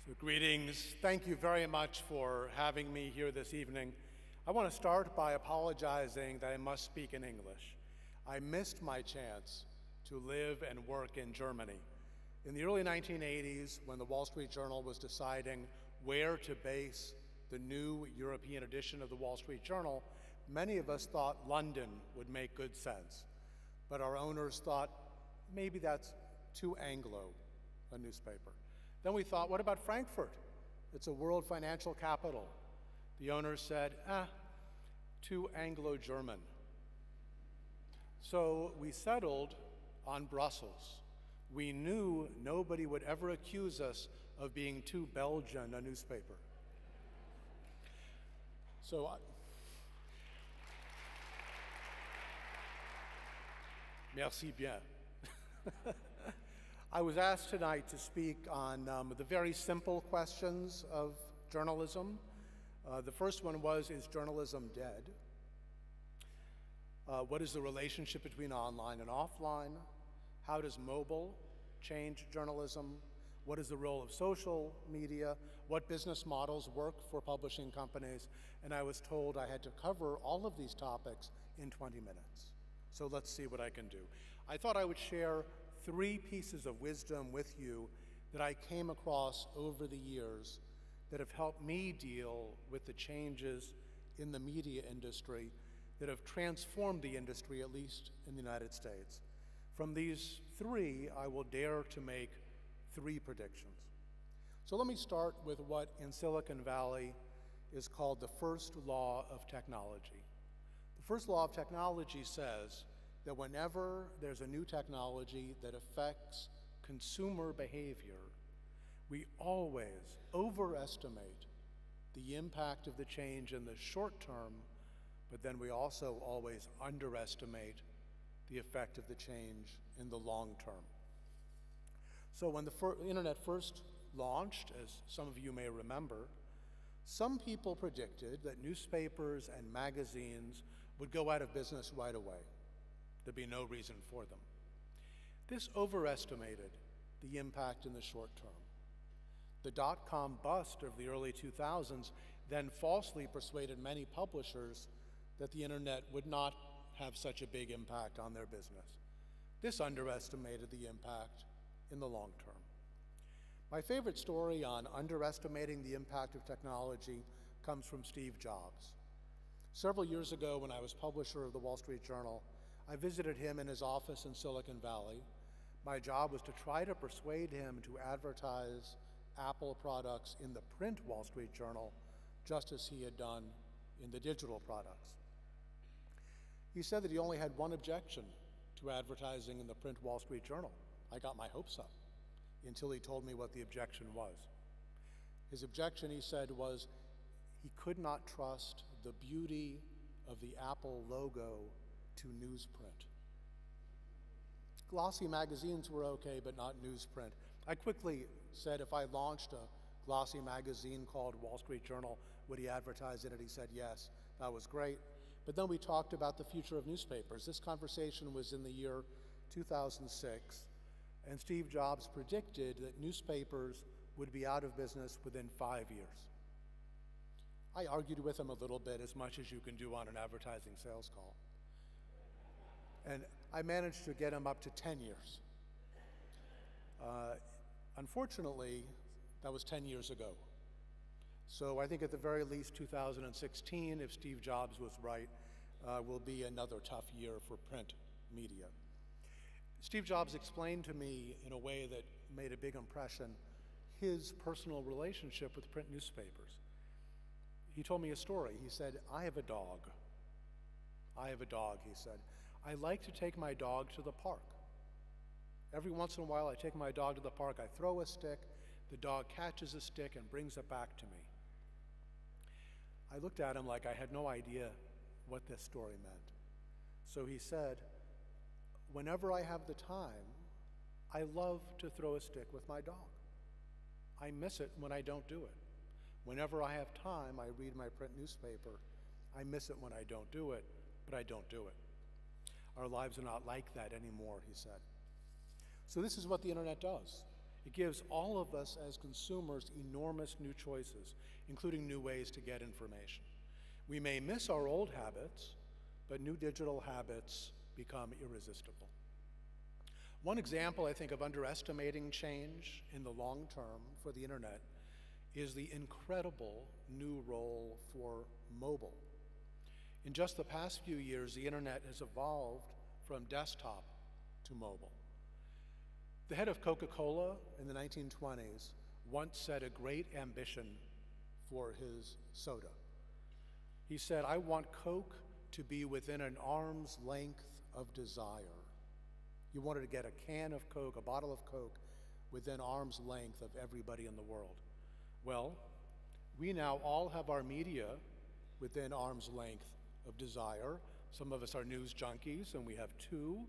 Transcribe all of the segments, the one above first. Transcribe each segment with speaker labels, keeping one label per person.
Speaker 1: So greetings. Thank you very much for having me here this evening. I want to start by apologizing that I must speak in English. I missed my chance to live and work in Germany. In the early 1980s, when the Wall Street Journal was deciding where to base the new European edition of the Wall Street Journal, many of us thought London would make good sense. But our owners thought maybe that's too Anglo a newspaper. Then we thought, what about Frankfurt? It's a world financial capital. The owners said, too Anglo-German. So we settled on Brussels. We knew nobody would ever accuse us of being too Belgian a newspaper. So merci bien. I was asked tonight to speak on the very simple questions of journalism. The first one was, is journalism dead? What is the relationship between online and offline? How does mobile change journalism? What is the role of social media? What business models work for publishing companies? And I was told I had to cover all of these topics in 20 minutes. So let's see what I can do. I thought I would share 3 pieces of wisdom with you that I came across over the years that have helped me deal with the changes in the media industry that have transformed the industry, at least in the United States. From these 3, I will dare to make 3 predictions. So let me start with what in Silicon Valley is called the first law of technology. The first law of technology says that whenever there's a new technology that affects consumer behavior, we always overestimate the impact of the change in the short term, but then we also always underestimate the effect of the change in the long term. So when the internet first launched, as some of you may remember, some people predicted that newspapers and magazines would go out of business right away. There'd be no reason for them. This overestimated the impact in the short term. The dot-com bust of the early 2000s then falsely persuaded many publishers that the internet would not have such a big impact on their business. This underestimated the impact in the long term. My favorite story on underestimating the impact of technology comes from Steve Jobs. Several years ago, when I was publisher of the Wall Street Journal, I visited him in his office in Silicon Valley. My job was to try to persuade him to advertise Apple products in the print Wall Street Journal, just as he had done in the digital products. He said that he only had one objection to advertising in the print Wall Street Journal. I got my hopes up until he told me what the objection was. His objection, he said, was he could not trust the beauty of the Apple logo to newsprint. Glossy magazines were okay, but not newsprint. I quickly said if I launched a glossy magazine called Wall Street Journal, would he advertise in it? He said yes. That was great. But then we talked about the future of newspapers. This conversation was in the year 2006, and Steve Jobs predicted that newspapers would be out of business within 5 years. I argued with him a little bit, as much as you can do on an advertising sales call. And I managed to get him up to 10 years. Unfortunately, that was 10 years ago. So I think at the very least 2016, if Steve Jobs was right, will be another tough year for print media. Steve Jobs explained to me in a way that made a big impression his personal relationship with print newspapers. He told me a story. He said, I have a dog. I have a dog, he said. I like to take my dog to the park. Every once in a while, I take my dog to the park, I throw a stick, the dog catches a stick and brings it back to me. I looked at him like I had no idea what this story meant. So he said, whenever I have the time, I love to throw a stick with my dog. I miss it when I don't do it. Whenever I have time, I read my print newspaper. I miss it when I don't do it, but I don't do it. Our lives are not like that anymore, he said. So this is what the internet does. It gives all of us as consumers enormous new choices, including new ways to get information. We may miss our old habits, but new digital habits become irresistible. One example, I think, of underestimating change in the long term for the internet is the incredible new role for mobile. In just the past few years, the internet has evolved from desktop to mobile. The head of Coca-Cola in the 1920s once said a great ambition for his soda. He said, "I want Coke to be within an arm's length of desire." You wanted to get a can of Coke, a bottle of Coke, within arm's length of everybody in the world. Well, we now all have our media within arm's length of desire. Some of us are news junkies, and we have two,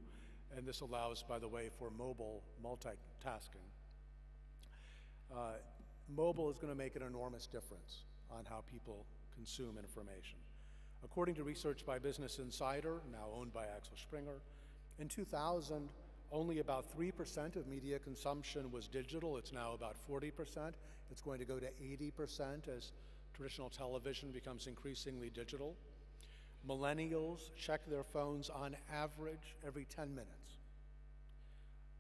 Speaker 1: and this allows, by the way, for mobile multitasking. Mobile is going to make an enormous difference on how people consume information. According to research by Business Insider, now owned by Axel Springer, in 2000, only about 3% of media consumption was digital. It's now about 40%. It's going to go to 80% as traditional television becomes increasingly digital. Millennials check their phones on average every 10 minutes.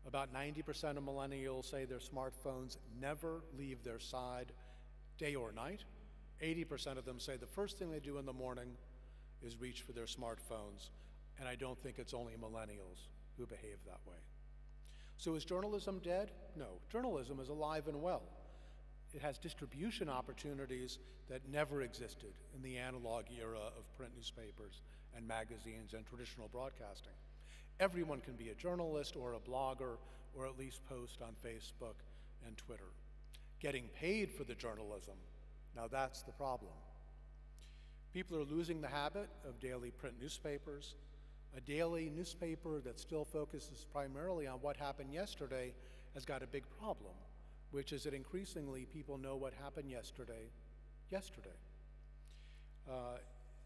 Speaker 1: About 90% of millennials say their smartphones never leave their side, day or night. 80% of them say the first thing they do in the morning is reach for their smartphones. And I don't think it's only millennials who behave that way. So is journalism dead? No, journalism is alive and well. It has distribution opportunities that never existed in the analog era of print newspapers and magazines and traditional broadcasting. Everyone can be a journalist or a blogger or at least post on Facebook and Twitter. Getting paid for the journalism, now that's the problem. People are losing the habit of daily print newspapers. A daily newspaper that still focuses primarily on what happened yesterday has got a big problem, which is that increasingly people know what happened yesterday.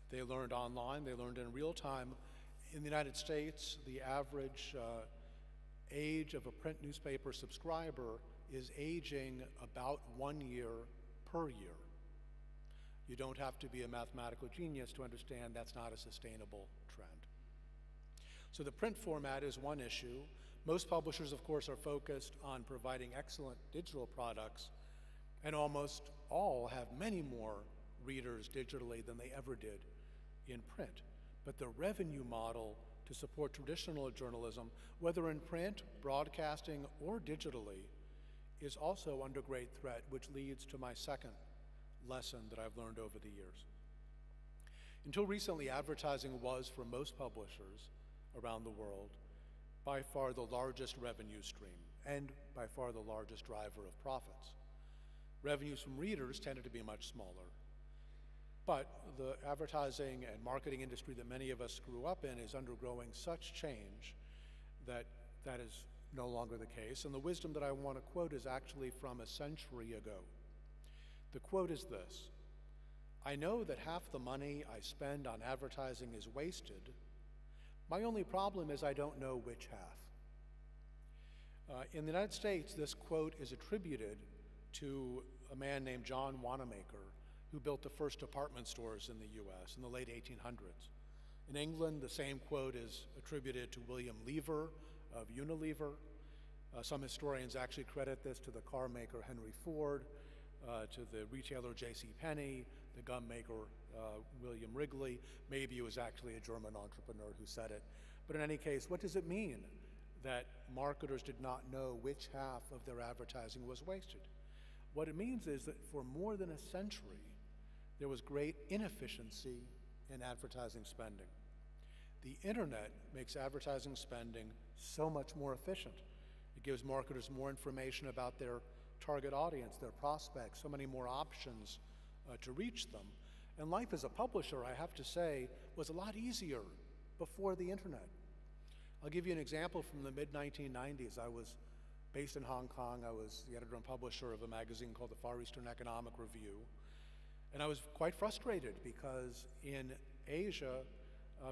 Speaker 1: They learned online, they learned in real time. In the United States, the average age of a print newspaper subscriber is aging about 1 year per year. You don't have to be a mathematical genius to understand that's not a sustainable trend. So the print format is one issue. Most publishers, of course, are focused on providing excellent digital products, and almost all have many more readers digitally than they ever did in print. But the revenue model to support traditional journalism, whether in print, broadcasting, or digitally, is also under great threat, which leads to my second lesson that I've learned over the years. Until recently, advertising was, for most publishers around the world, by far the largest revenue stream and by far the largest driver of profits. Revenues from readers tended to be much smaller. But the advertising and marketing industry that many of us grew up in is undergoing such change that that is no longer the case. And the wisdom that I want to quote is actually from a century ago. The quote is this: "I know that half the money I spend on advertising is wasted. My only problem is I don't know which half." In the United States, this quote is attributed to a man named John Wanamaker, who built the first department stores in the US in the late 1800s. In England, the same quote is attributed to William Lever of Unilever. Some historians actually credit this to the car maker Henry Ford, to the retailer J.C. Penney, the gum maker William Wrigley. Maybe it was actually a German entrepreneur who said it. But in any case, what does it mean that marketers did not know which half of their advertising was wasted? What it means is that for more than a century, there was great inefficiency in advertising spending. The internet makes advertising spending so much more efficient. It gives marketers more information about their target audience, their prospects, so many more options to reach them. And life as a publisher, I have to say, was a lot easier before the internet. I'll give you an example from the mid-1990s. I was based in Hong Kong. I was the editor and publisher of a magazine called the Far Eastern Economic Review. And I was quite frustrated because in Asia,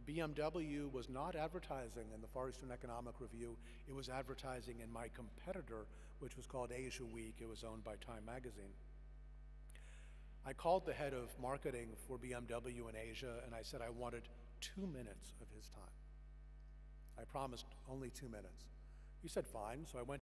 Speaker 1: BMW was not advertising in the Far Eastern Economic Review. It was advertising in my competitor, which was called Asia Week. It was owned by Time magazine. I called the head of marketing for BMW in Asia, and I said I wanted 2 minutes of his time. I promised only 2 minutes. He said fine, so I went